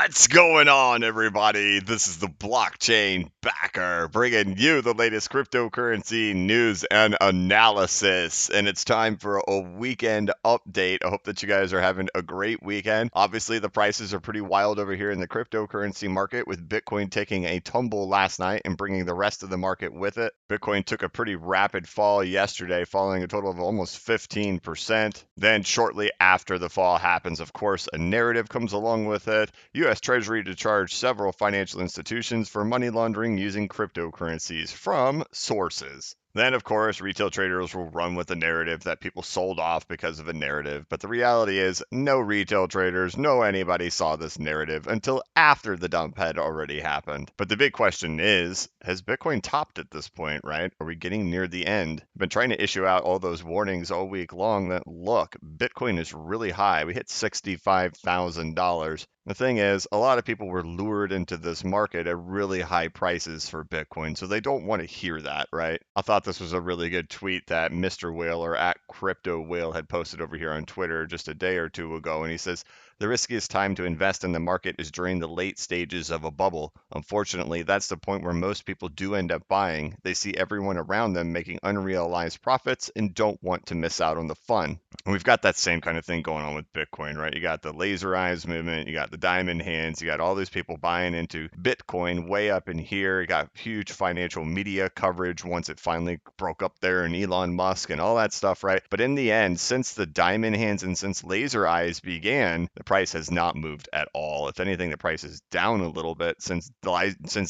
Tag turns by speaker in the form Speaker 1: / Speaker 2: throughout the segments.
Speaker 1: What's going on, everybody? This is the blockchain backer bringing you the latest cryptocurrency news and analysis. And it's time for a weekend update. I hope that you guys are having a great weekend. Obviously, the prices are pretty wild over here in the cryptocurrency market, with Bitcoin taking a tumble last night and bringing the rest of the market with it. Bitcoin took a pretty rapid fall yesterday, falling a total of almost 15%. Then, shortly after the fall happens, of course, a narrative comes along with it. U.S. Treasury to charge several financial institutions for money laundering using cryptocurrencies from sources. Then, of course, retail traders will run with the narrative that people sold off because of a narrative. But the reality is, no retail traders, no anybody saw this narrative until after the dump had already happened. But the big question is, has Bitcoin topped at this point, right? Are we getting near the end? I've been trying to issue out all those warnings all week long that, look, Bitcoin is really high. We hit $65,000. The thing is, a lot of people were lured into this market at really high prices for Bitcoin, so they don't want to hear that, right? I thought this was a really good tweet that Mr. Whale, or at Crypto Whale, had posted over here on Twitter just a day or two ago, and he says, "The riskiest time to invest in the market is during the late stages of a bubble. Unfortunately, that's the point where most people do end up buying. They see everyone around them making unrealized profits and don't want to miss out on the fun." And we've got that same kind of thing going on with Bitcoin, right? You got the laser eyes movement, you got the diamond hands, you got all these people buying into Bitcoin way up in here. You got huge financial media coverage once it finally broke up there, and Elon Musk and all that stuff, right? But in the end, since the diamond hands and since laser eyes began, the price has not moved at all. If anything, the price is down a little bit since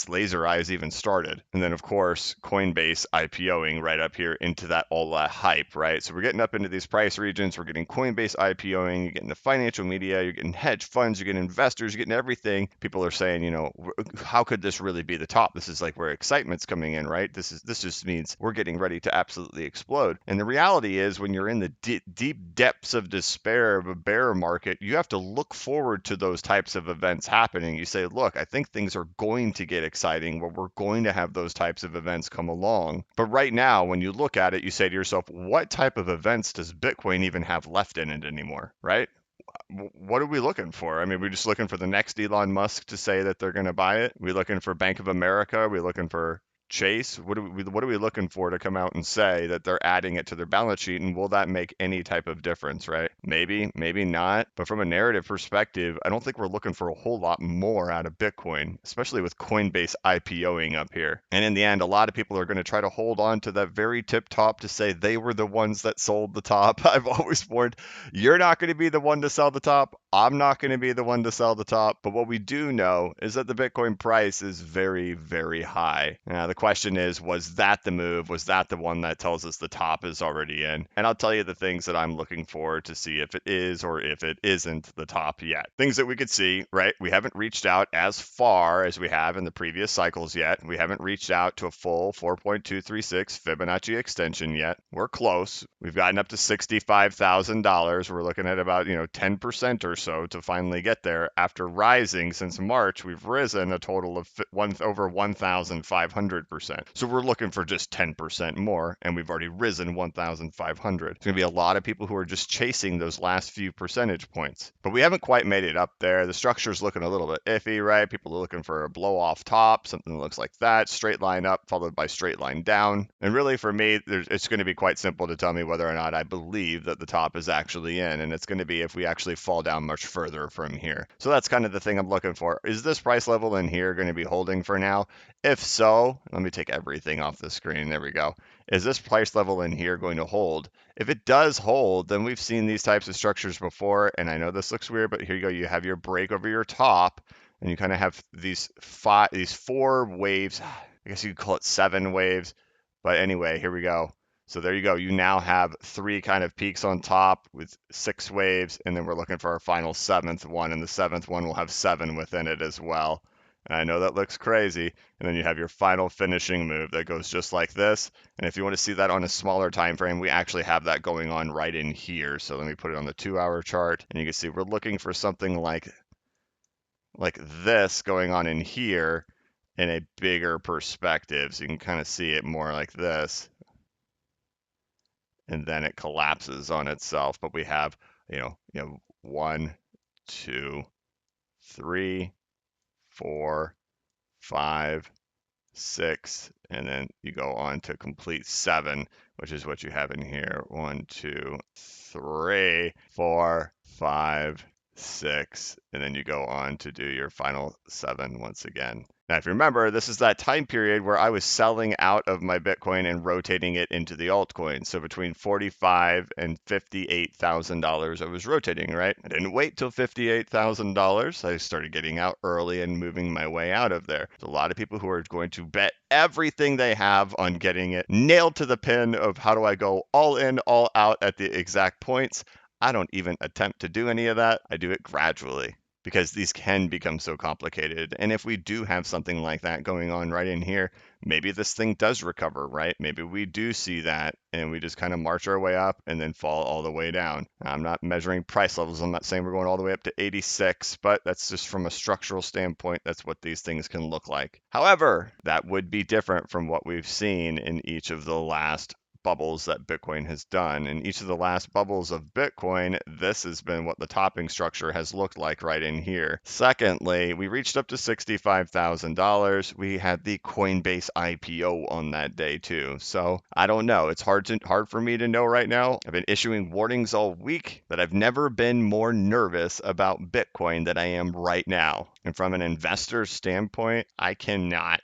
Speaker 1: laser eyes even started. And then, of course, Coinbase IPOing right up here into that all that hype, right? So we're getting up into these price regions. We're getting Coinbase IPOing, you're getting the financial media, you're getting hedge funds, you're getting investors, you're getting everything. People are saying, how could this really be the top? This is like where excitement's coming in, right? This just means we're getting ready to absolutely explode. And the reality is, when you're in the deep depths of despair of a bear market, you have to look forward to those types of events happening. You say, look, I think things are going to get exciting, where we're going to have those types of events come along. But right now, when you look at it, you say to yourself, what type of events does Bitcoin even have left in it anymore, right? What are we looking for? I mean, we're just looking for the next Elon Musk to say that they're going to buy it. We're looking for Bank of America. We're looking for Chase. What are we looking for to come out and say that they're adding it to their balance sheet, and will that make any type of difference, right? Maybe, maybe not. But from a narrative perspective, I don't think we're looking for a whole lot more out of Bitcoin, especially with Coinbase IPOing up here. And in the end, a lot of people are going to try to hold on to that very tip top to say they were the ones that sold the top. I've always warned, you're not going to be the one to sell the top. I'm not going to be the one to sell the top. But what we do know is that the Bitcoin price is very, very high. Now, the question is, was that the move? Was that the one that tells us the top is already in? And I'll tell you the things that I'm looking for to see if it is or if it isn't the top yet. Things that we could see, right? We haven't reached out as far as we have in the previous cycles yet. We haven't reached out to a full 4.236 Fibonacci extension yet. We're close. We've gotten up to $65,000. We're looking at about, 10% or so to finally get there. After rising since March, we've risen a total of over 1,500%. So we're looking for just 10% more, and we've already risen 1,500. It's going to be a lot of people who are just chasing those last few percentage points. But we haven't quite made it up there. The structure's looking a little bit iffy, right? People are looking for a blow off top, something that looks like that, straight line up followed by straight line down. And really, for me, it's going to be quite simple to tell me whether or not I believe that the top is actually in, and it's going to be if we actually fall down much further from here. So that's kind of the thing I'm looking for. Is this price level in here going to be holding for now? If so, let me take everything off the screen. There we go. Is this price level in here going to hold? If it does hold, then we've seen these types of structures before, and I know this looks weird, but here you go. You have your break over your top, and you kind of have these four waves. I guess you could call it 7 waves. But anyway, here we go. So there you go. You now have 3 kind of peaks on top with 6 waves, and then we're looking for our final 7th one, and the 7th one will have 7 within it as well. And I know that looks crazy. And then you have your final finishing move that goes just like this. And if you want to see that on a smaller time frame, we actually have that going on right in here. So let me put it on the 2-hour chart, and you can see we're looking for something like this going on in here in a bigger perspective. So you can kind of see it more like this. And then it collapses on itself. But we have, 1, 2, 3, 4, 5, 6, and then you go on to complete 7, which is what you have in here. 1, 2, 3, 4, 5, 6, and then you go on to do your final 7 once again. Now, if you remember, this is that time period where I was selling out of my Bitcoin and rotating it into the altcoin. So between $45,000 and $58,000, I was rotating, right? I didn't wait till $58,000. I started getting out early and moving my way out of there. There's a lot of people who are going to bet everything they have on getting it nailed to the pin of how do I go all in, all out at the exact points. I don't even attempt to do any of that. I do it gradually, because these can become so complicated. And if we do have something like that going on right in here, maybe this thing does recover, right? Maybe we do see that and we just kind of march our way up and then fall all the way down. I'm not measuring price levels. I'm not saying we're going all the way up to 86, but that's just from a structural standpoint. That's what these things can look like. However, that would be different from what we've seen in each of the last bubbles that Bitcoin has done. In each of the last bubbles of Bitcoin, this has been what the topping structure has looked like right in here. Secondly, we reached up to $65,000. We had the Coinbase IPO on that day too. So I don't know. It's hard for me to know right now. I've been issuing warnings all week that I've never been more nervous about Bitcoin than I am right now. And from an investor standpoint, I cannot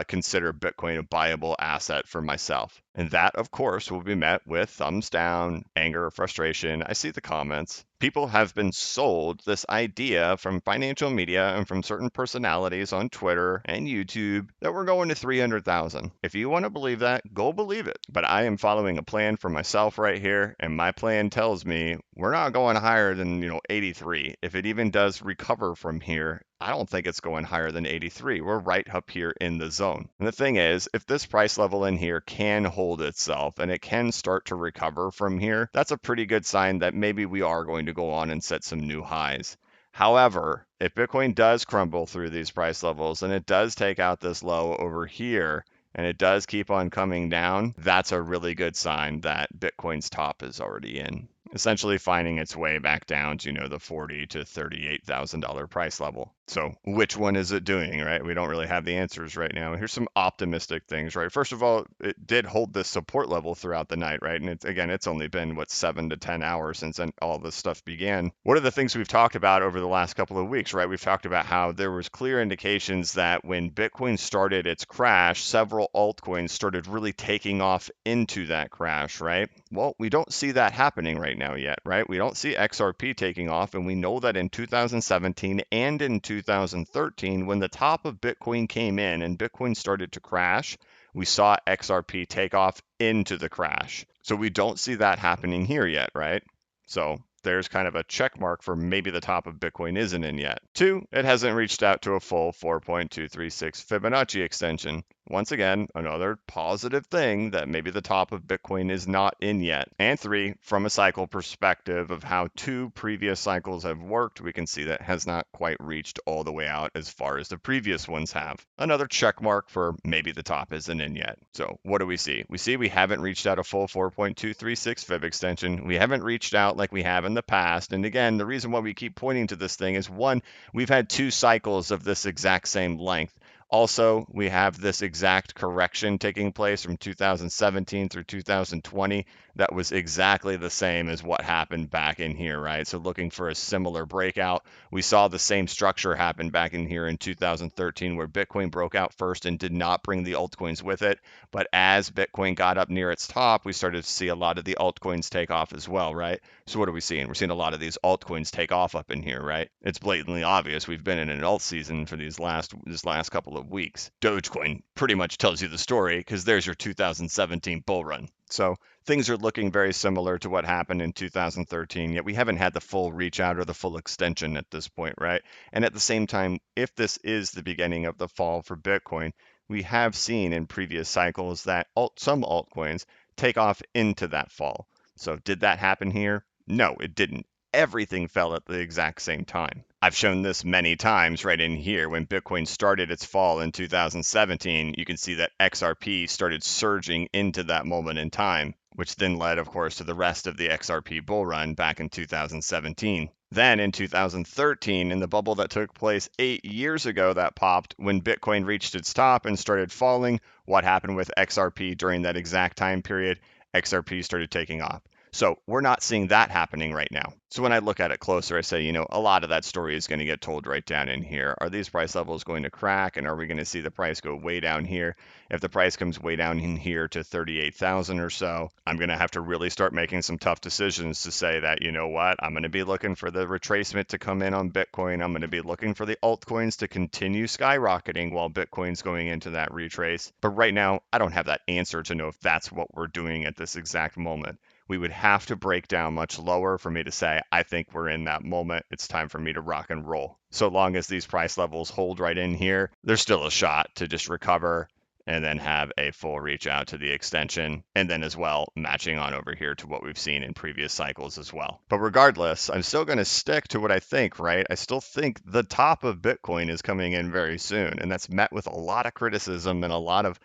Speaker 1: consider Bitcoin a buyable asset for myself. And that, of course, will be met with thumbs down, anger, frustration. I see the comments. People have been sold this idea from financial media and from certain personalities on Twitter and YouTube that we're going to 300,000. If you want to believe that, go believe it. But I am following a plan for myself right here, and my plan tells me we're not going higher than, 83. If it even does recover from here, I don't think it's going higher than 83. We're right up here in the zone. And the thing is, if this price level in here can hold itself and it can start to recover from here, that's a pretty good sign that maybe we are going to go on and set some new highs. However, if Bitcoin does crumble through these price levels and it does take out this low over here, and it does keep on coming down, that's a really good sign that Bitcoin's top is already in, essentially finding its way back down to, the $40,000 to $38,000 price level. So which one is it doing, right? We don't really have the answers right now. Here's some optimistic things, right? First of all, it did hold this support level throughout the night, right? And it's only been, 7 to 10 hours since all this stuff began. One of the things we've talked about over the last couple of weeks, right? We've talked about how there was clear indications that when Bitcoin started its crash, several altcoins started really taking off into that crash, right? Well, we don't see that happening right now yet, right? We don't see XRP taking off, and we know that in 2017 and in 2013, when the top of Bitcoin came in and Bitcoin started to crash, we saw XRP take off into the crash. So we don't see that happening here yet, right? So there's kind of a check mark for maybe the top of Bitcoin isn't in yet. 2, it hasn't reached out to a full 4.236 Fibonacci extension. Once again, another positive thing that maybe the top of Bitcoin is not in yet. And 3, from a cycle perspective of how 2 previous cycles have worked, we can see that has not quite reached all the way out as far as the previous ones have. Another check mark for maybe the top isn't in yet. So what do we see? We see we haven't reached out a full 4.236 Fib extension. We haven't reached out like we have in the past. And again, the reason why we keep pointing to this thing is, 1, we've had 2 cycles of this exact same length. Also, we have this exact correction taking place from 2017 through 2020 that was exactly the same as what happened back in here, right? So looking for a similar breakout. We saw the same structure happen back in here in 2013 where Bitcoin broke out first and did not bring the altcoins with it. But as Bitcoin got up near its top, we started to see a lot of the altcoins take off as well, right? So what are we seeing? We're seeing a lot of these altcoins take off up in here, right? It's blatantly obvious. We've been in an alt season for this last couple of weeks. Dogecoin pretty much tells you the story because there's your 2017 bull run. So things are looking very similar to what happened in 2013, yet we haven't had the full reach out or the full extension at this point, right? And at the same time, if this is the beginning of the fall for Bitcoin, we have seen in previous cycles that some altcoins take off into that fall. So did that happen here? No, it didn't. Everything fell at the exact same time. I've shown this many times right in here. When Bitcoin started its fall in 2017, you can see that XRP started surging into that moment in time, which then led, of course, to the rest of the XRP bull run back in 2017. Then in 2013, in the bubble that took place 8 years ago that popped when Bitcoin reached its top and started falling, what happened with XRP during that exact time period? XRP started taking off. So we're not seeing that happening right now. So when I look at it closer, I say, a lot of that story is going to get told right down in here. Are these price levels going to crack? And are we going to see the price go way down here? If the price comes way down in here to 38,000 or so, I'm going to have to really start making some tough decisions to say that, you know what, I'm going to be looking for the retracement to come in on Bitcoin. I'm going to be looking for the altcoins to continue skyrocketing while Bitcoin's going into that retrace. But right now, I don't have that answer to know if that's what we're doing at this exact moment. We would have to break down much lower for me to say, I think we're in that moment. It's time for me to rock and roll. So long as these price levels hold right in here, there's still a shot to just recover and then have a full reach out to the extension, and then as well matching on over here to what we've seen in previous cycles as well. But regardless, I'm still going to stick to what I think, right? I still think the top of Bitcoin is coming in very soon, and that's met with a lot of criticism and a lot of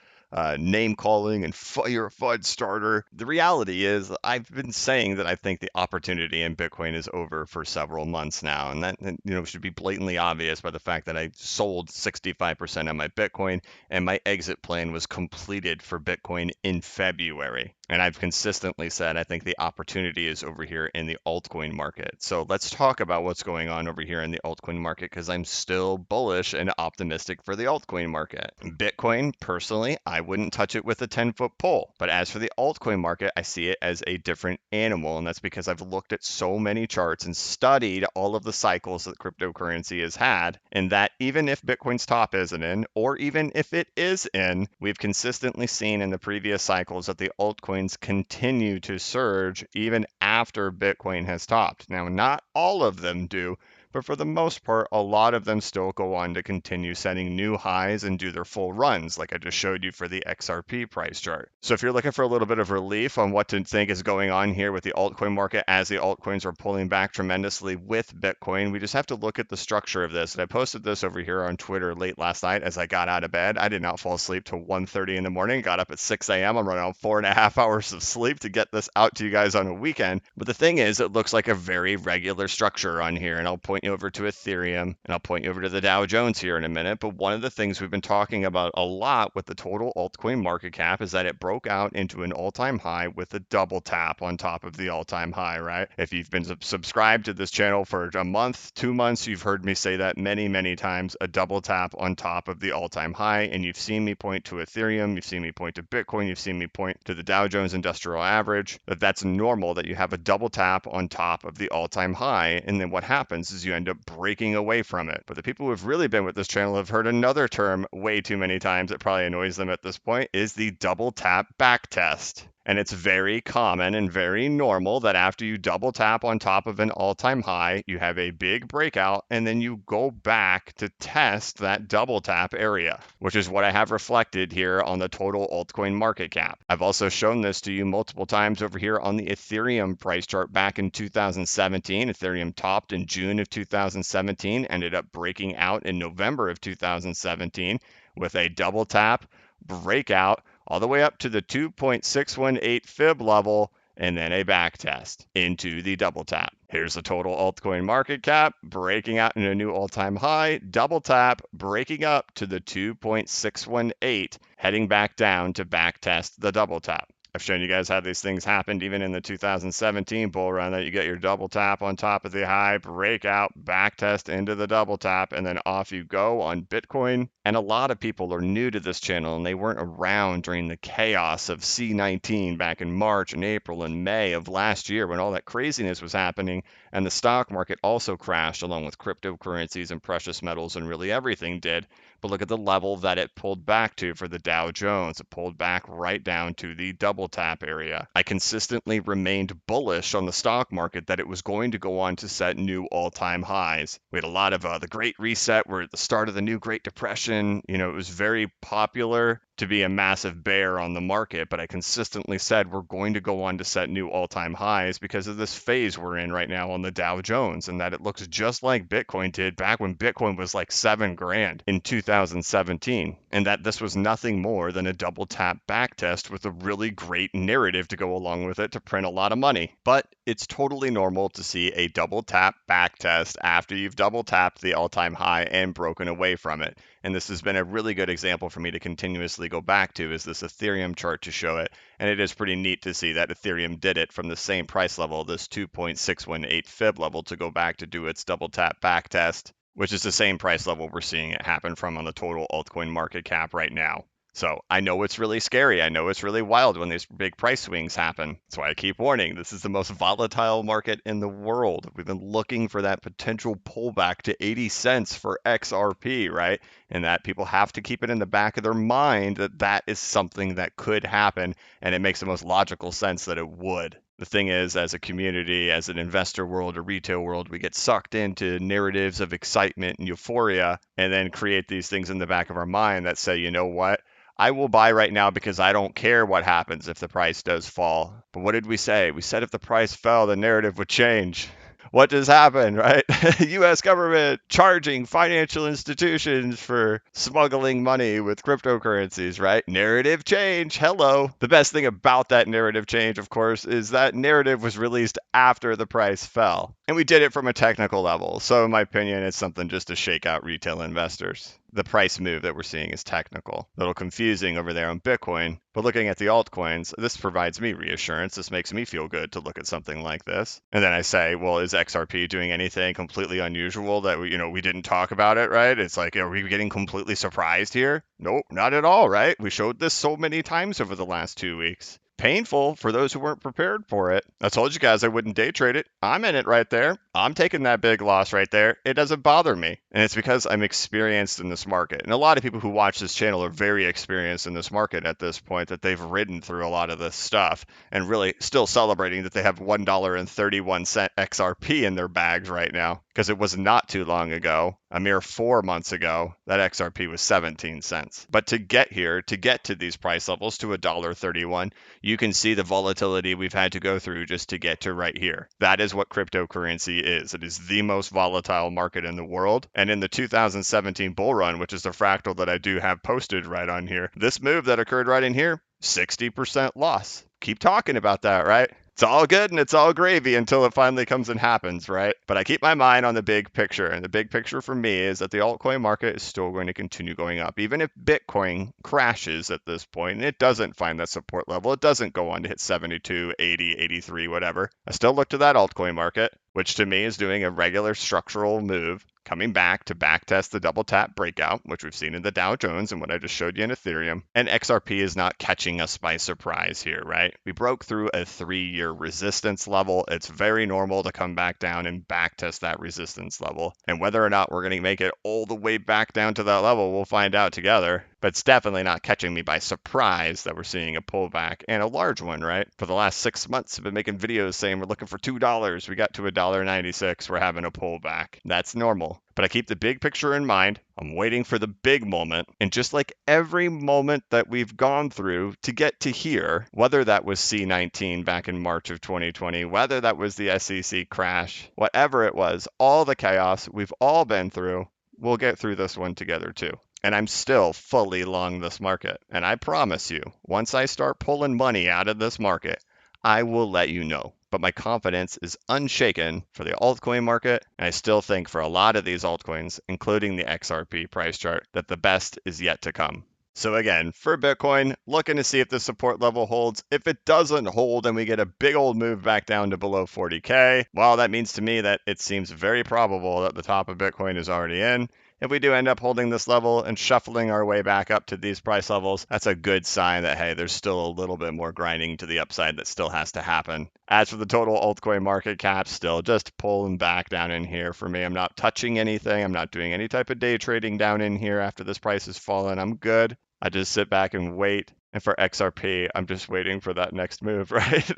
Speaker 1: name calling and fire FUD starter. The reality is, I've been saying that I think the opportunity in Bitcoin is over for several months now, and that should be blatantly obvious by the fact that I sold 65% of my Bitcoin, and my exit plan was completed for Bitcoin in February. And I've consistently said I think the opportunity is over here in the altcoin market. So let's talk about what's going on over here in the altcoin market, because I'm still bullish and optimistic for the altcoin market. Bitcoin, personally, I wouldn't touch it with a 10-foot pole. But as for the altcoin market, I see it as a different animal. And that's because I've looked at so many charts and studied all of the cycles that cryptocurrency has had. And that even if Bitcoin's top isn't in, or even if it is in, we've consistently seen in the previous cycles that the altcoins continue to surge even after Bitcoin has topped. Now, not all of them do, but for the most part, a lot of them still go on to continue setting new highs and do their full runs, like I just showed you for the XRP price chart. So if you're looking for a little bit of relief on what to think is going on here with the altcoin market as the altcoins are pulling back tremendously with Bitcoin, we just have to look at the structure of this. And I posted this over here on Twitter late last night as I got out of bed. I did not fall asleep till 1:30 in the morning, got up at 6 a.m. I'm running on 4.5 hours of sleep to get this out to you guys on a weekend. But the thing is, it looks like a very regular structure on here, and I'll point you over to Ethereum, and I'll point you over to the Dow Jones here in a minute. But one of the things we've been talking about a lot with the total altcoin market cap is that it broke out into an all-time high with a double tap on top of the all-time high, right? If you've been subscribed to this channel for a month, 2 months, you've heard me say that many, many times, a double tap on top of the all-time high. And you've seen me point to Ethereum, you've seen me point to Bitcoin, you've seen me point to the Dow Jones Industrial Average, that's normal that you have a double tap on top of the all-time high. And then what happens is you end up breaking away from it. But the people who have really been with this channel have heard another term way too many times. It probably annoys them at this point, is the double tap back test. And it's very common and very normal that after you double tap on top of an all-time high, you have a big breakout and then you go back to test that double tap area, which is what I have reflected here on the total altcoin market cap. I've also shown this to you multiple times over here on the Ethereum price chart back in 2017. Ethereum topped in June of 2017, ended up breaking out in November of 2017 with a double tap breakout all the way up to the 2.618 fib level, and then a back test into the double tap. Here's the total altcoin market cap, breaking out in a new all-time high, double tap, breaking up to the 2.618, heading back down to back test the double tap. I've shown you guys how these things happened even in the 2017 bull run, that you get your double tap on top of the high, breakout, back test into the double tap, and then off you go on Bitcoin. And a lot of people are new to this channel and they weren't around during the chaos of C19 back in March and April and May of last year when all that craziness was happening, and the stock market also crashed along with cryptocurrencies and precious metals, and really everything did. But look at the level that it pulled back to for the Dow Jones. It pulled back right down to the double tap area. I consistently remained bullish on the stock market that it was going to go on to set new all-time highs. We had a lot of the Great Reset. We're at the start of the new Great Depression. It was very popular to be a massive bear on the market, but I consistently said we're going to go on to set new all-time highs because of this phase we're in right now on the Dow Jones, and that it looks just like Bitcoin did back when Bitcoin was like 7 grand in 2017, and that this was nothing more than a double tap backtest with a really great narrative to go along with it to print a lot of money. But it's totally normal to see a double tap backtest after you've double tapped the all-time high and broken away from it. And this has been a really good example for me to continuously go back to, is this Ethereum chart to show it. And it is pretty neat to see that Ethereum did it from the same price level, this 2.618 fib level, to go back to do its double tap backtest, which is the same price level we're seeing it happen from on the total altcoin market cap right now. So I know it's really scary. I know it's really wild when these big price swings happen. That's why I keep warning. This is the most volatile market in the world. We've been looking for that potential pullback to 80 cents for XRP, right? And that people have to keep it in the back of their mind that that is something that could happen. And it makes the most logical sense that it would. The thing is, as a community, as an investor world, a retail world, we get sucked into narratives of excitement and euphoria and then create these things in the back of our mind that say, you know what? I will buy right now because I don't care what happens if the price does fall. But what did we say? We said if the price fell, the narrative would change. What just happened, right? US government charging financial institutions for smuggling money with cryptocurrencies, right? Narrative change. Hello. The best thing about that narrative change, of course, is that narrative was released after the price fell. And we did it from a technical level. So in my opinion, it's something just to shake out retail investors. The price move that we're seeing is technical. A little confusing over there on Bitcoin, but looking at the altcoins, this provides me reassurance. This makes me feel good to look at something like this. And then I say, well, is XRP doing anything completely unusual that we didn't talk about it, right? It's like, are we getting completely surprised here? Nope, not at all, right? We showed this so many times over the last 2 weeks. Painful for those who weren't prepared for it. I told you guys I wouldn't day trade it. I'm in it right there. I'm taking that big loss right there. It doesn't bother me. And it's because I'm experienced in this market. And a lot of people who watch this channel are very experienced in this market at this point, that they've ridden through a lot of this stuff and really still celebrating that they have $1.31 XRP in their bags right now. Because it was not too long ago, a mere 4 months ago, that XRP was 17 cents. But to get here, to get to these price levels, to $1.31, you can see the volatility we've had to go through just to get to right here. That is what cryptocurrency is. It is the most volatile market in the world. And in the 2017 bull run, which is the fractal that I do have posted right on here, this move that occurred right in here, 60% loss. Keep talking about that, right? It's all good and it's all gravy until it finally comes and happens, right? But I keep my mind on the big picture. And the big picture for me is that the altcoin market is still going to continue going up. Even if Bitcoin crashes at this point and it doesn't find that support level, it doesn't go on to hit 72, 80, 83, whatever. I still look to that altcoin market, which to me is doing a regular structural move, coming back to backtest the double tap breakout, which we've seen in the Dow Jones and what I just showed you in Ethereum. And XRP is not catching us by surprise here, right? We broke through a 3-year resistance level. It's very normal to come back down and backtest that resistance level. And whether or not we're going to make it all the way back down to that level, we'll find out together. But it's definitely not catching me by surprise that we're seeing a pullback, and a large one, right? For the last 6 months, I've been making videos saying we're looking for $2. We got to $1.96. We're having a pullback. That's normal. But I keep the big picture in mind. I'm waiting for the big moment. And just like every moment that we've gone through to get to here, whether that was C19 back in March of 2020, whether that was the SEC crash, whatever it was, all the chaos we've all been through, we'll get through this one together too. And I'm still fully long this market. And I promise you, once I start pulling money out of this market, I will let you know. But my confidence is unshaken for the altcoin market. And I still think for a lot of these altcoins, including the XRP price chart, that the best is yet to come. So again, for Bitcoin, looking to see if the support level holds. If it doesn't hold and we get a big old move back down to below 40K, well, that means to me that it seems very probable that the top of Bitcoin is already in. If we do end up holding this level and shuffling our way back up to these price levels, that's a good sign that, hey, there's still a little bit more grinding to the upside that still has to happen. As for the total altcoin market cap, still just pulling back down in here for me. I'm not touching anything. I'm not doing any type of day trading down in here after this price has fallen. I'm good. I just sit back and wait. And for XRP, I'm just waiting for that next move, right?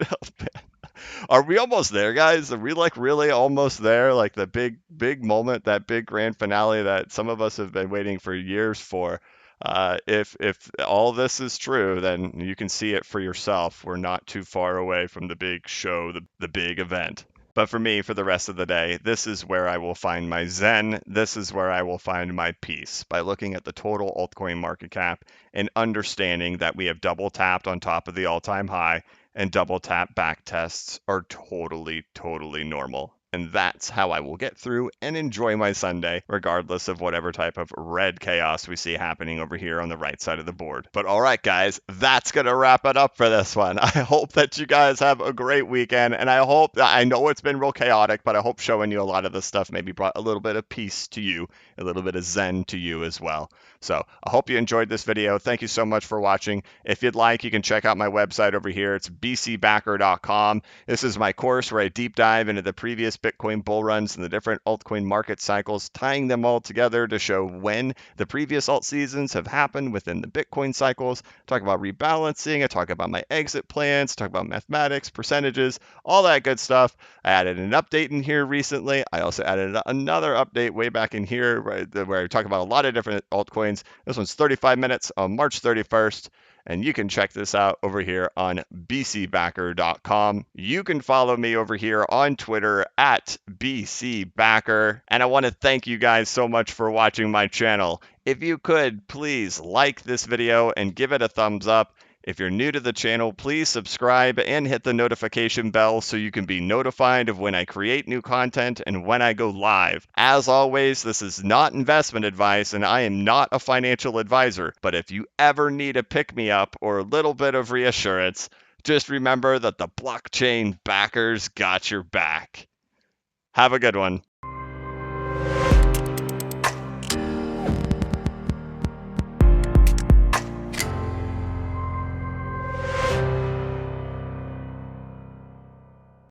Speaker 1: Are we almost there, guys? Are we like really almost there? Like the big moment, that big grand finale that some of us have been waiting for years for. If all this is true, then you can see it for yourself. We're not too far away from the big show, the big event. But for me, for the rest of the day, this is where I will find my zen. This is where I will find my peace by looking at the total altcoin market cap and understanding that we have double tapped on top of the all-time high, and double tap back tests are totally, totally normal. And that's how I will get through and enjoy my Sunday, regardless of whatever type of red chaos we see happening over here on the right side of the board. But all right, guys, that's going to wrap it up for this one. I hope that you guys have a great weekend. And I know it's been real chaotic, but I hope showing you a lot of this stuff maybe brought a little bit of peace to you, a little bit of zen to you as well. So I hope you enjoyed this video. Thank you so much for watching. If you'd like, you can check out my website over here. It's bcbacker.com. This is my course where I deep dive into the previous Bitcoin bull runs and the different altcoin market cycles, tying them all together to show when the previous alt seasons have happened within the Bitcoin cycles. I talk about rebalancing. I talk about my exit plans. I talk about mathematics, percentages, all that good stuff. I added an update in here recently. I also added another update way back in here where I talk about a lot of different altcoins. This one's 35 minutes on March 31st. And you can check this out over here on bcbacker.com. You can follow me over here on Twitter at bcbacker. And I want to thank you guys so much for watching my channel. If you could, please like this video and give it a thumbs up. If you're new to the channel, please subscribe and hit the notification bell so you can be notified of when I create new content and when I go live. As always, this is not investment advice and I am not a financial advisor, but if you ever need a pick-me-up or a little bit of reassurance, just remember that the blockchain backers got your back. Have a good one.